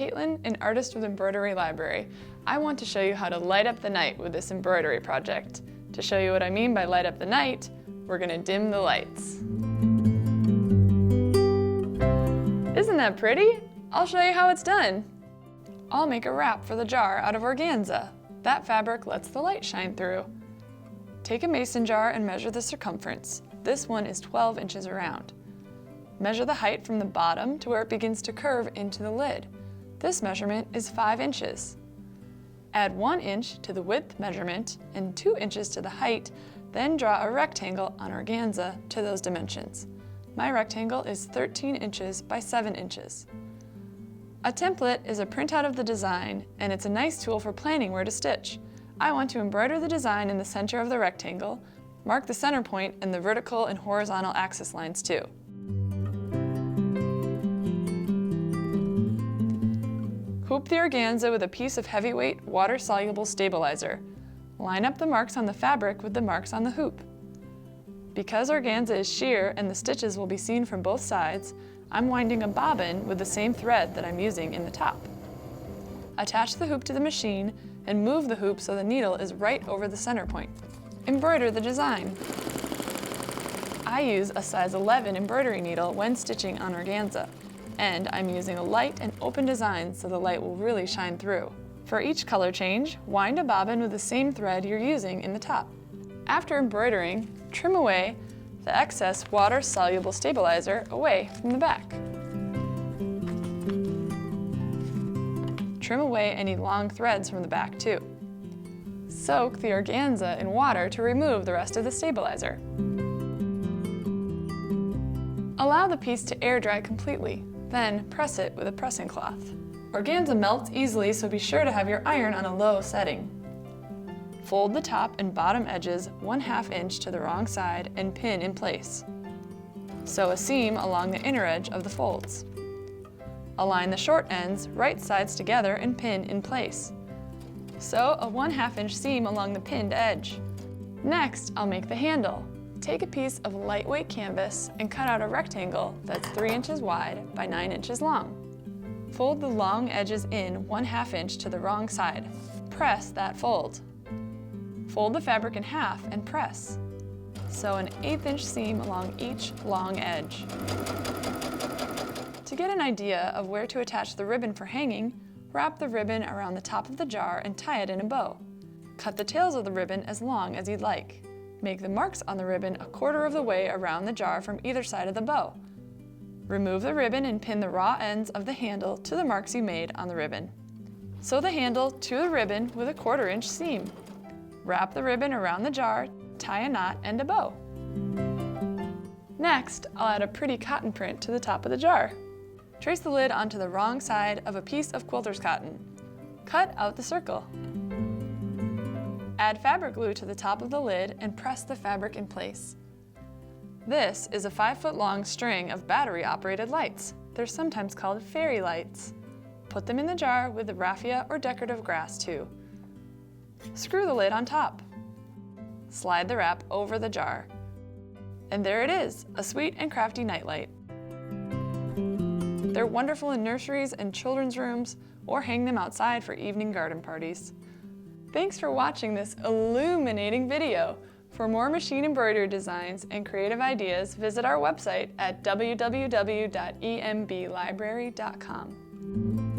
Caitlin, an artist with Embroidery Library. I want to show you how to light up the night with this embroidery project. To show you what I mean by light up the night, we're going to dim the lights. Isn't that pretty? I'll show you how it's done. I'll make a wrap for the jar out of organza. That fabric lets the light shine through. Take a mason jar and measure the circumference. This one is 12 inches around. Measure the height from the bottom to where it begins to curve into the lid. This measurement is 5 inches. Add 1 inch to the width measurement and 2 inches to the height, then draw a rectangle on organza to those dimensions. My rectangle is 13 inches by 7 inches. A template is a printout of the design, and it's a nice tool for planning where to stitch. I want to embroider the design in the center of the rectangle, mark the center point and the vertical and horizontal axis lines too. Hoop the organza with a piece of heavyweight, water-soluble stabilizer. Line up the marks on the fabric with the marks on the hoop. Because organza is sheer and the stitches will be seen from both sides, I'm winding a bobbin with the same thread that I'm using in the top. Attach the hoop to the machine and move the hoop so the needle is right over the center point. Embroider the design. I use a size 11 embroidery needle when stitching on organza, and I'm using a light and open design so the light will really shine through. For each color change, wind a bobbin with the same thread you're using in the top. After embroidering, trim away the excess water-soluble stabilizer away from the back. Trim away any long threads from the back too. Soak the organza in water to remove the rest of the stabilizer. Allow the piece to air dry completely, then press it with a pressing cloth. Organza melts easily, so be sure to have your iron on a low setting. Fold the top and bottom edges 1/2 inch to the wrong side and pin in place. Sew a seam along the inner edge of the folds. Align the short ends right sides together and pin in place. Sew a 1/2 inch seam along the pinned edge. Next, I'll make the handle. Take a piece of lightweight canvas and cut out a rectangle that's 3 inches wide by 9 inches long. Fold the long edges in 1/2 inch to the wrong side. Press that fold. Fold the fabric in half and press. Sew an 1/8 inch seam along each long edge. To get an idea of where to attach the ribbon for hanging, wrap the ribbon around the top of the jar and tie it in a bow. Cut the tails of the ribbon as long as you'd like. Make the marks on the ribbon 1/4 of the way around the jar from either side of the bow. Remove the ribbon and pin the raw ends of the handle to the marks you made on the ribbon. Sew the handle to the ribbon with a 1/4 inch seam. Wrap the ribbon around the jar, tie a knot and a bow. Next, I'll add a pretty cotton print to the top of the jar. Trace the lid onto the wrong side of a piece of quilter's cotton. Cut out the circle. Add fabric glue to the top of the lid and press the fabric in place. This is a 5-foot long string of battery-operated lights. They're sometimes called fairy lights. Put them in the jar with the raffia or decorative grass too. Screw the lid on top. Slide the wrap over the jar. And there it is, a sweet and crafty nightlight. They're wonderful in nurseries and children's rooms, or hang them outside for evening garden parties. Thanks for watching this illuminating video. For more machine embroidery designs and creative ideas, visit our website at www.emblibrary.com.